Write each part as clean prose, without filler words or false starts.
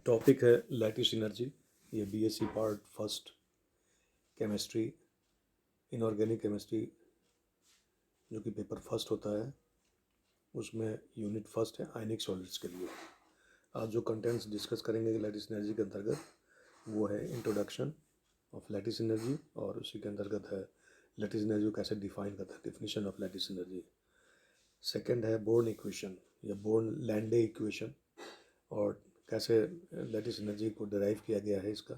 Topic है lattice energy. ये BSc part first chemistry, inorganic chemistry जो कि पेपर फर्स्ट होता है, उसमें यूनिट फर्स्ट है आयनिक सॉलिड्स के लिए। आज जो कंटेंट्स डिस्कस करेंगे लैटिस एनर्जी के अंतर्गत वो है इंट्रोडक्शन ऑफ लैटिस एनर्जी, और उसी के अंतर्गत है लैटिस एनर्जी को कैसे डिफाइन करता है, definition of lattice energy. Second है बोर्न इक्वेशन या बोर्न लैंडे इक्वेशन, और कैसे लैटिस एनर्जी को डिराइव किया गया है इसका।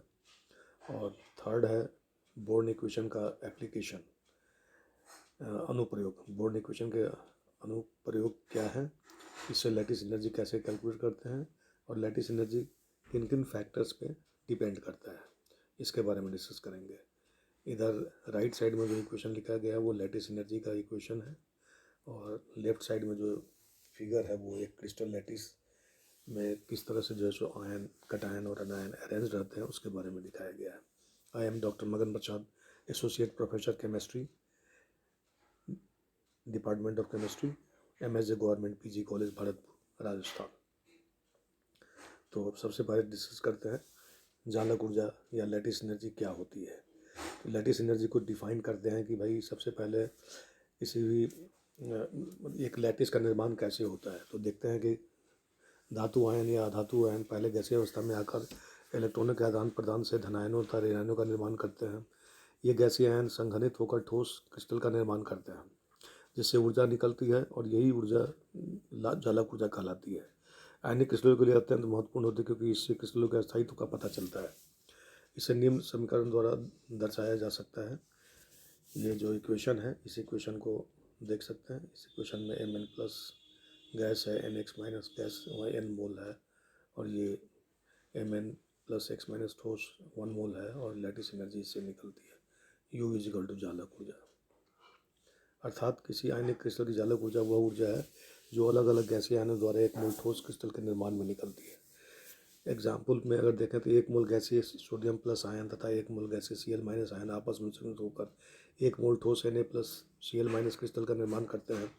और थर्ड है बोर्न इक्वेशन का एप्लीकेशन, अनुप्रयोग। बोर्न इक्वेशन के अनुप्रयोग क्या है, इससे लैटिस एनर्जी कैसे कैलकुलेट करते हैं, और लैटिस एनर्जी किन किन फैक्टर्स पे डिपेंड करता है, इसके बारे में डिस्कस करेंगे। इधर राइट साइड में जो इक्वेशन लिखा गया है वो लैटिस एनर्जी का इक्वेशन है, और लेफ्ट साइड में जो फिगर है वो एक क्रिस्टल लैटिस में किस तरह से जो है सो आयन, कटायन और अनायन अरेंज रहते हैं उसके बारे में दिखाया गया है। आई am doctor Magan Prasad, associate professor chemistry, department of chemistry, MSJ Government PG College Bharatpur, Rajasthan. तो सबसे पहले डिस्कस करते हैं जालक ऊर्जा या लैटिस एनर्जी क्या होती है। तो लैटिस एनर्जी को डिफाइन करते हैं कि भाई सबसे पहले किसी भी एक लैटिस का निर्माण कैसे होता है। तो देखते हैं कि धातु आयन या अधातु आयन पहले गैसीय अवस्था में आकर इलेक्ट्रॉनों के आदान प्रदान से धनायनों तथा ऋणायनों का निर्माण करते हैं। ये गैसीय आयन संघनित होकर ठोस क्रिस्टल का निर्माण करते हैं, जिससे ऊर्जा निकलती है, और यही ऊर्जा जालक ऊर्जा कहलाती है। आयनिक क्रिस्टलों के लिए अत्यंत महत्वपूर्ण होती है, क्योंकि इससे क्रिस्टलों के अस्थायित्व का पता चलता है। इसे निम्न समीकरण द्वारा दर्शाया जा सकता है। ये जो इक्वेशन है, इस इक्वेशन को देख सकते हैं। इस इक्वेशन में एम एन प्लस गैस है, N X minus gas N mole है, और ये M N plus X minus ठोस 1 मोल है, और लैटिस एनर्जी इससे निकलती है यू इजिकल टू जालक ऊर्जा। अर्थात किसी आयनिक क्रिस्टल की जालक ऊर्जा वह ऊर्जा है जो अलग अलग गैसीय आयनों द्वारा एक मोल ठोस क्रिस्टल के निर्माण में निकलती है। एग्जाम्पल में अगर देखें तो एक मोल गैसीय सोडियम प्लस आयन तथा एक मोल गैसीय Cl माइनस आयन आपस में संयुक्त होकर एक मोल ठोस Na plus Cl minus crystal का निर्माण करते हैं।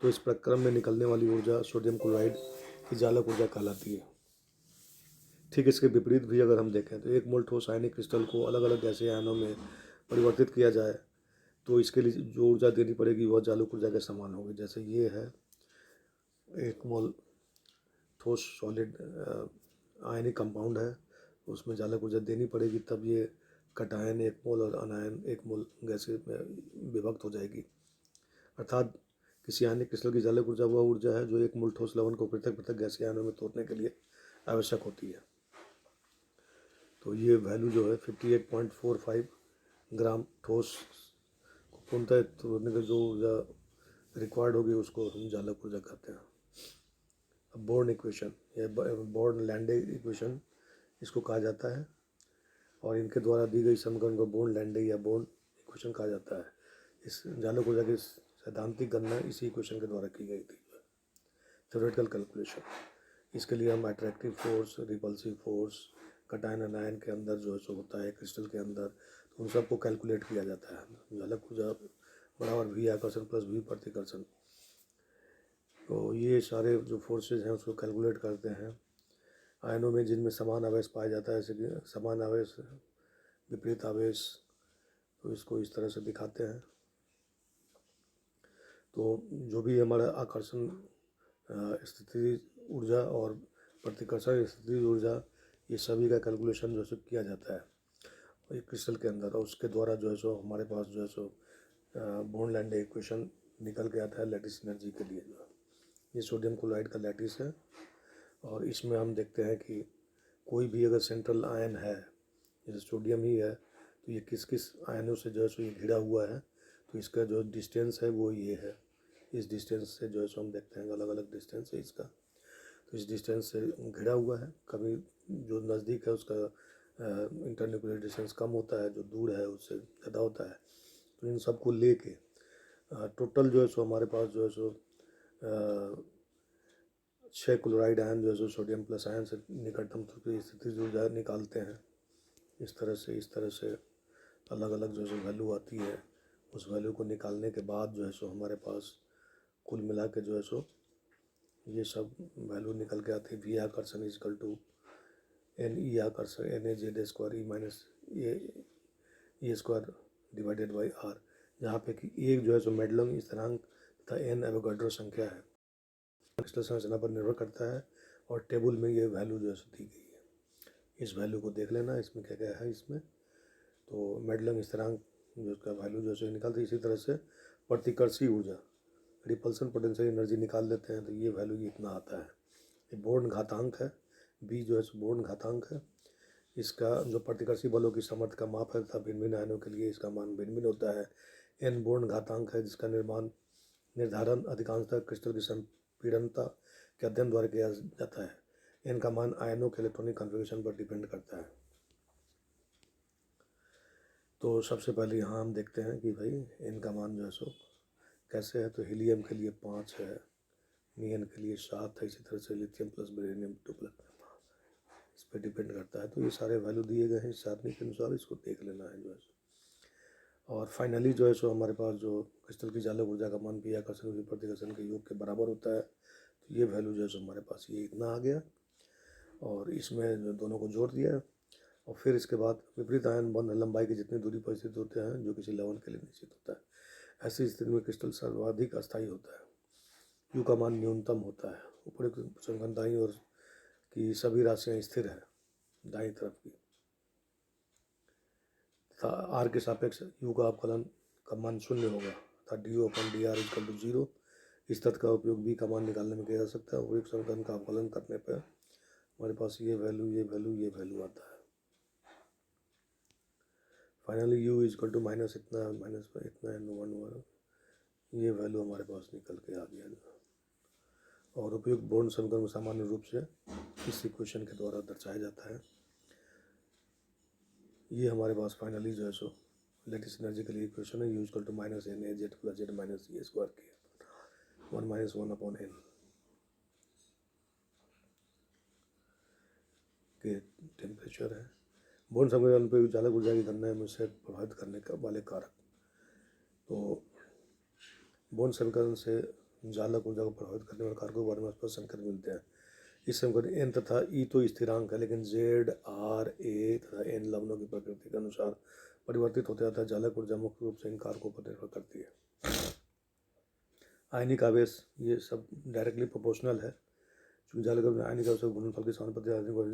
तो इस प्रक्रम में निकलने वाली ऊर्जा सोडियम क्लोराइड की जालक ऊर्जा कहलाती है। ठीक इसके विपरीत भी अगर हम देखें तो एक मोल ठोस आयनिक क्रिस्टल को अलग अलग गैसीय आयनों में परिवर्तित किया जाए तो इसके लिए जो ऊर्जा देनी पड़ेगी वह जालक ऊर्जा के समान होगी। जैसे ये है एक मोल ठोस सॉलिड आयनिक कंपाउंड है, उसमें जालक ऊर्जा देनी पड़ेगी, तब ये कटायन 1 मोल और अनायन 1 मोल गैसीय में विभक्त हो जाएगी। अर्थात किसी आयनिक क्रिस्टल की जालक ऊर्जा वह ऊर्जा है जो एक मोल ठोस लवण को पृथक पृथक गैसीय आयनों में तोड़ने के लिए आवश्यक होती है। तो ये वैल्यू जो है 58.45 ग्राम ठोस को पूर्णतः तोड़ने की जो ऊर्जा रिक्वायर्ड होगी उसको हम जालक ऊर्जा कहते हैं। अब बोर्न इक्वेशन या बोर्न लैंडे इक्वेशन इसको कहा जाता है, और इनके द्वारा दी गई समीकरण को बोर्न लैंडे या बोर्न इक्वेशन कहा जाता है। इस जालक ऊर्जा की सैद्धांतिक गणना इसी इक्वेशन के द्वारा की गई थी। थ्योरेटिकल कैलकुलेशन, इसके लिए हम attractive force, repulsive force, cation अनायन के अंदर जो है सो होता है क्रिस्टल के अंदर, तो उन सबको कैलकुलेट किया जाता है। जालक ऊर्जा बराबर V आकर्षण प्लस V प्रतिकर्षण। तो ये सारे जो फोर्सेज हैं उसको कैलकुलेट करते हैं। आयनों में जिनमें समान आवेश पाया जाता है, जैसे कि समान आवेश, विपरीत आवेश, तो इसको इस तरह से दिखाते हैं। तो जो भी हमारा आकर्षण स्थिति ऊर्जा और प्रतिकर्षण स्थिति ऊर्जा, ये सभी का कैलकुलेशन जो है किया जाता है एक क्रिस्टल के अंदर, और उसके द्वारा जो है सो हमारे पास जो है सो बोर्न लैंडे इक्वेशन निकल के आता है लैटिस एनर्जी के लिए। जो है ये सोडियम क्लोराइड का लैटिस है, और इसमें हम देखते हैं कि कोई भी अगर सेंट्रल आयन है, जैसे सोडियम ही है, तो ये किस किस आयनों से जो है सो ये घिरा हुआ है। तो इसका जो डिस्टेंस है वो ये है। इस डिस्टेंस से जो है सो हम देखते हैं अलग अलग डिस्टेंस है इसका। तो इस डिस्टेंस से घिरा हुआ है। कभी जो नज़दीक है उसका इंटरन्यूक्लियर डिस्टेंस कम होता है, जो दूर है उससे ज़्यादा होता है। तो इन सबको लेके टोटल जो है सो हमारे पास जो है सो 6 क्लोराइड आयन जो है सो सोडियम प्लस आयन से निकटतम स्थिति ऊर्जा निकालते हैं। इस तरह से अलग अलग जो है सो वैल्यू आती है। उस वैल्यू को निकालने के बाद जो है सो हमारे पास कुल मिला के जो है सो ये सब वैल्यू निकल के आती है। V आकर्षण इजकल टू एन ई आकर्षण N A Z square E minus A square divided by R, जहाँ पे कि एक जो है सो मेडलोंग स्थिरांक तथा एन एवोगाड्रो संख्या है, क्रिस्टल संरचना पर निर्भर करता है और टेबल में ये वैल्यू जो है सो दी गई है। इस वैल्यू को देख लेना, इसमें क्या क्या है इसमें। तो मेडलोंग स्थिरांक जो उसका वैल्यू जो है निकालते, इसी तरह से प्रतिकर्षी ऊर्जा रिपल्सन पोटेंशियल एनर्जी निकाल लेते हैं, तो ये वैल्यू इतना आता है। ये बोर्न घातांक है, बी जो है बोर्न घातांक है। इसका जो प्रतिकर्षी बलों की सामर्थ्य का माप है तथा भिन्न भिन्न आयनों के लिए इसका मान भिन्न भिन्न होता है। एन बोर्न घातांक है, जिसका निर्धारण अधिकांशतः क्रिस्टल की संपीड़नता के अध्ययन द्वारा किया जाता है। एन का मान आयनों के इलेक्ट्रॉनिक कॉन्फ़िगरेशन पर डिपेंड करता है। तो सबसे पहले यहाँ हम देखते हैं कि भाई एन का मान जो है सो कैसे है। तो हीलियम के लिए 5 है, नियन के लिए 7 है, इसी तरह से लिथियम प्लस बेरिलियम 2 प्लस इस पर डिपेंड करता है। तो ये सारे वैल्यू दिए गए हैं, सारणी के अनुसार इसको देख लेना है जो है सो। और फाइनली जो है सो हमारे पास जो क्रिस्टल की चालक ऊर्जा का मान भी आकर्षण और प्रतिकर्षण के योग के बराबर होता है। तो ये वैल्यू जो है सो हमारे पास ये इतना आ गया, और इसमें जो दोनों को जोड़ दिया। और फिर इसके बाद विपरीत आयन बंध लंबाई की जितनी दूरी पर स्थित होते हैं, जो किसी लवण के लिए निश्चित होता है। ऐसी स्थिति में क्रिस्टल सर्वाधिक अस्थायी होता है, यू का मान न्यूनतम होता है। ऊपरी संख्या दाईं ओर की सभी राशियां स्थिर है, दाईं तरफ की, तथा आर के सापेक्ष यू का अवकलन का मान 0 होगा, तथा D O upon D R equal to 0। इस तथ्य का उपयोग बी का मान निकालने में किया जा सकता है। ऊपरी संख्या का अवकलन करने पर हमारे पास ये वैल्यू ये वैल्यू ये वैल्यू आता है। Finally U is equal to minus इतना इतना एन 1 ये वैल्यू हमारे पास निकल के आ गया। और उपयुक्त बोर्न समीकरण सामान्य रूप से इस इक्वेशन के द्वारा दर्शाया जाता है। ये हमारे पास फाइनली जो है सो लेटेस्ट एनर्जी के लिए इक्वेशन है, U equal to minus N A Z plus Z minus A square के 1 माइनस 1 अपॉन एन के टेम्परेचर है। बोर्न समीकरण पर चालक ऊर्जा की गणना में से प्रभावित करने का वाले कारक। तो बोर्न समीकरण से चालक ऊर्जा को प्रभावित करने वाले कारकों के बारे में स्पष्ट संकेत मिलते हैं। इस समीकरण एन तथा ई तो स्थिरांक है, लेकिन जेड आर ए तथा एन लवणों की प्रकृति के अनुसार परिवर्तित होते जाता है। चालक ऊर्जा मुख्य रूप से इन कारकों पर निर्भर करती है। आयनिक आवेश ये सब डायरेक्टली प्रोपोर्शनल है, क्योंकि चालक आयनिक आवेश के गुणनफल के समानुपाती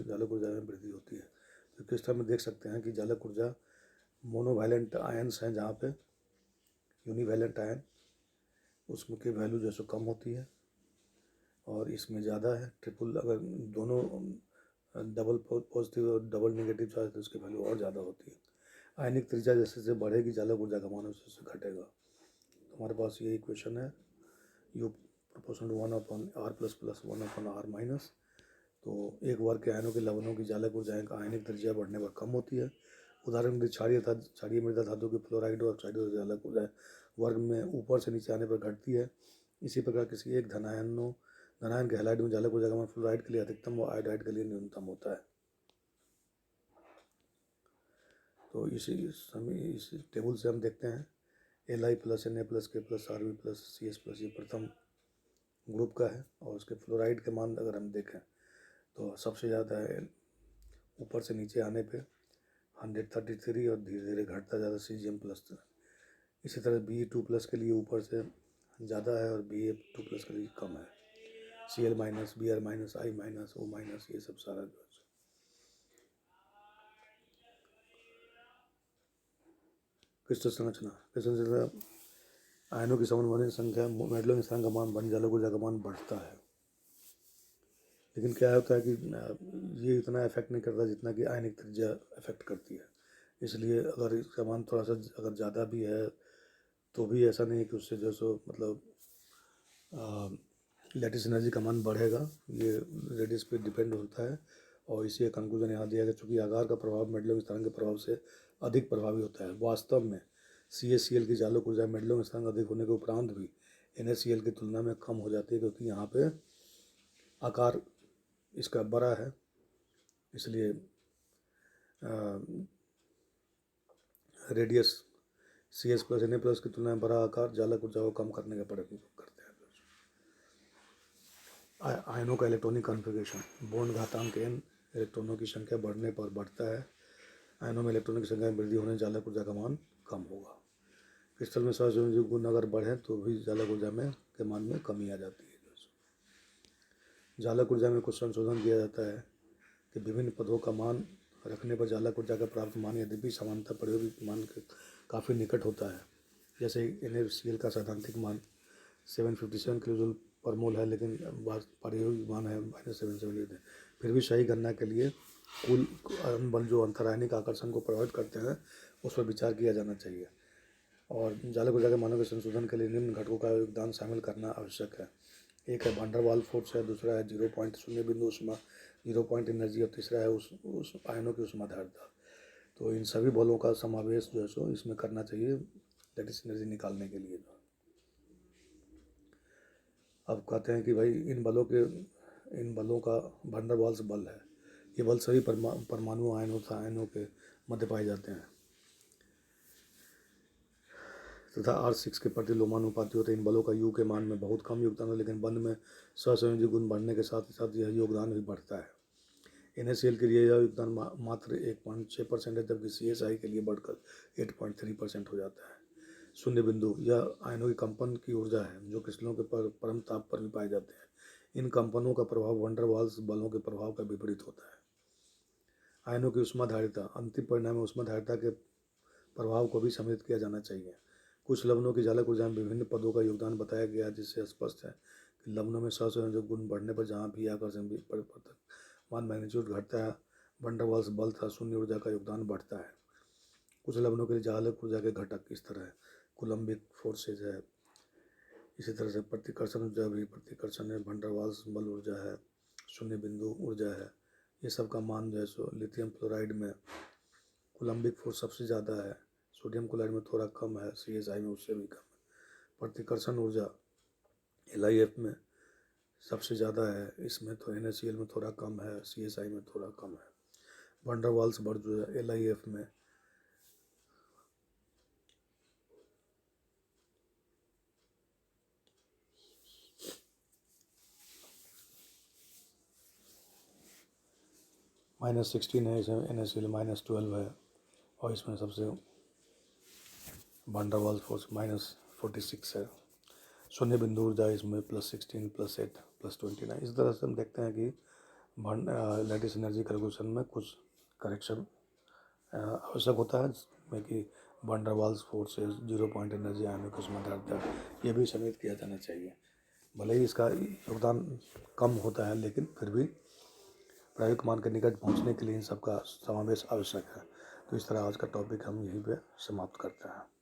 चालक ऊर्जा में वृद्धि होती है। तो क्रिस्टल में देख सकते हैं कि चालक ऊर्जा मोनोवैलेंट आयन्स हैं, जहाँ पे यूनिवैलेंट आयन उसमें की वैल्यू जो है सो कम होती है, और इसमें ज़्यादा है। ट्रिपल अगर दोनों डबल पॉजिटिव और डबल नेगेटिव चार्ज तो उसकी वैल्यू और ज़्यादा होती है। आयनिक त्रिज्या जैसे जैसे बढ़ेगी चालक ऊर्जा का मान उससे घटेगा। तो हमारे पास ये इक्वेशन है, U proportional to 1 upon R plus plus 1 upon R minus. तो एक वर्ग के आयनों के लवणों की चालक ऊर्जा का आयनिक त्रिज्या बढ़ने पर कम होती है। उदाहरण के लिए क्षारीय मृदा धातु की फ्लोराइड और ऑक्साइड की चालक ऊर्जा वर्ग में ऊपर से नीचे आने पर घटती है। इसी प्रकार किसी एक धनायन के हैलाइड में चालक ऊर्जा का मान फ्लोराइड के लिए अधिकतम और आयोडाइड के लिए न्यूनतम होता है। तो इस टेबल से हम देखते हैं L I plus N A plus K plus R B plus C S plus ये प्रथम ग्रुप का है, और उसके फ्लोराइड के मान अगर हम देखें तो सबसे ज़्यादा है ऊपर से नीचे आने पे 133 और धीरे धीरे घटता ज़्यादा CgM प्लस। इसी तरह Be2 प्लस के लिए ऊपर से ज़्यादा है और Ba2 प्लस के लिए कम है। Cl minus Br minus I minus O minus ये सब सारा जो है। क्रिस्टल संरचना आयनों की समानुपातिक संख्या मेडलों स्थान का मान बन चालक ऊर्जा का मान बढ़ता है। लेकिन क्या होता है कि ये इतना इफेक्ट नहीं करता जितना कि आयनिक त्रिज्या इफेक्ट करती है। इसलिए अगर इसका मान थोड़ा सा अगर ज़्यादा भी है तो भी ऐसा नहीं है कि उससे जो सो मतलब लेटिस एनर्जी का मान बढ़ेगा। ये रेडियस पे डिपेंड होता है, और इसी का कंक्लूजन यहाँ दिया गया, चूँकि आकार का प्रभाव मेडलों स्थान के प्रभाव से अधिक प्रभावी होता है। वास्तव में CaCl की चालक ऊर्जा मेडलों स्थान अधिक होने के उपरांत भी NaCl की तुलना में कम हो जाती है, क्योंकि यहाँ पे आकार इसका बड़ा है। इसलिए radius CS plus Na plus की तुलना में बड़ा आकार चालक ऊर्जा को कम करने का प्रयत्न करते हैं। आयनों का इलेक्ट्रॉनिक कॉन्फ़िगरेशन बोर्न घातांक n इलेक्ट्रॉनों की संख्या बढ़ने पर बढ़ता है, आयनों में इलेक्ट्रॉनों की संख्या में वृद्धि होने चालक ऊर्जा का मान कम होगा। क्रिस्टल में सहसंयोजी गुण अगर बढ़े तो भी चालक ऊर्जा में के मान में कमी आ जाती है। चालक ऊर्जा में कुछ संशोधन किया जाता है कि विभिन्न पदों का मान रखने पर चालक ऊर्जा का प्राप्त मान यद्यपि समानता प्रायोगिक मान के काफ़ी निकट होता है। जैसे NaCl का सैद्धांतिक मान 757 किलो जूल पर मोल है, लेकिन प्रायोगिक मान है -778 है। फिर भी सही गणना के लिए कुल बल जो अंतरायनिक आकर्षण को प्रभावित करते हैं उस पर विचार किया जाना चाहिए। और चालक ऊर्जा के मानों के संशोधन के लिए निम्न घटकों का योगदान शामिल करना आवश्यक है। एक है वैन डर वाल्स फोर्स है, दूसरा है 0 पॉइंट शून्य बिंदु ऊष्मा 0 पॉइंट एनर्जी, और तीसरा है उस आयनों की ऊष्माधारता। तो इन सभी बलों का समावेश जो है सो इसमें करना चाहिए लैटिस एनर्जी निकालने के लिए। अब कहते हैं कि भाई इन बलों का वैन डर वाल्स बल है, ये बल सभी परमाणु आयनों के मध्य पाए जाते हैं तथा R6 के प्रति लोमानुपाती होते हैं। इन बलों का U के मान में बहुत कम योगदान है, लेकिन बंध में सहसंयोजी गुण बढ़ने के साथ साथ यह योगदान भी बढ़ता है। NaCl के लिए यह योगदान मात्र 1.6% है, जबकि CSI के लिए बढ़कर 8.3% हो जाता है। शून्य बिंदु यह आयनों की कंपन की ऊर्जा है जो क्रिस्टलों के परम ताप पर भी पाए जाते हैं। इन कंपनों का प्रभाव वैन डर वाल्स बलों के प्रभाव का विपरीत होता है। आयनों की ऊष्माधारिता अंतिम परिणाम में ऊष्माधारिता के प्रभाव को भी सम्मिलित किया जाना चाहिए। कुछ लवणों की चालक ऊर्जा में विभिन्न पदों का योगदान बताया गया, जिससे स्पष्ट है कि लवणों में सहसंयोजक गुण बढ़ने पर जहाँ भी आकर्षण परिवर्तक मान मैग्नीट्यूड घटता है, वैन डर वाल्स बल तथा शून्य ऊर्जा का योगदान बढ़ता है। कुछ लवणों के लिए चालक ऊर्जा के घटक इस तरह है, कूलम्बिक फोर्सेज है, इसी तरह से प्रतिकर्षण ऊर्जा भी, प्रतिकर्षण है, वैन डर वाल्स बल ऊर्जा है, शून्य बिंदु ऊर्जा है। ये सब का मान जो है सो लिथियम फ्लोराइड में कूलम्बिक फोर्स सबसे ज़्यादा है, सोडियम क्लोराइड में थोड़ा कम है, CSI में उससे भी कम है। प्रतिकर्षण ऊर्जा LiF में सबसे ज़्यादा है, इसमें तो NaCl में थोड़ा कम है, CSI में थोड़ा कम है। वैन डर वाल्स बल जो है LiF में -16 है, इसमें NaCl -12 है, और इसमें सबसे वैन डर वाल्स फोर्स -46 है। शून्य बिंदु ऊर्जा इसमें +16 +8 +29। इस तरह से हम देखते हैं कि लैटिस एनर्जी कैलकुलेशन में कुछ करेक्शन आवश्यक होता है, जिसमें कि van der Waals forces, 0 point energy, आयनों की ऊष्माधारिता, ये भी सम्मिलित किया जाना चाहिए। भले ही इसका योगदान कम होता है, लेकिन फिर भी प्रायोगिक मान के निकट पहुंचने के लिए इन सब का समावेश आवश्यक है। तो इस तरह आज का टॉपिक हम यहीं पे समाप्त करते हैं।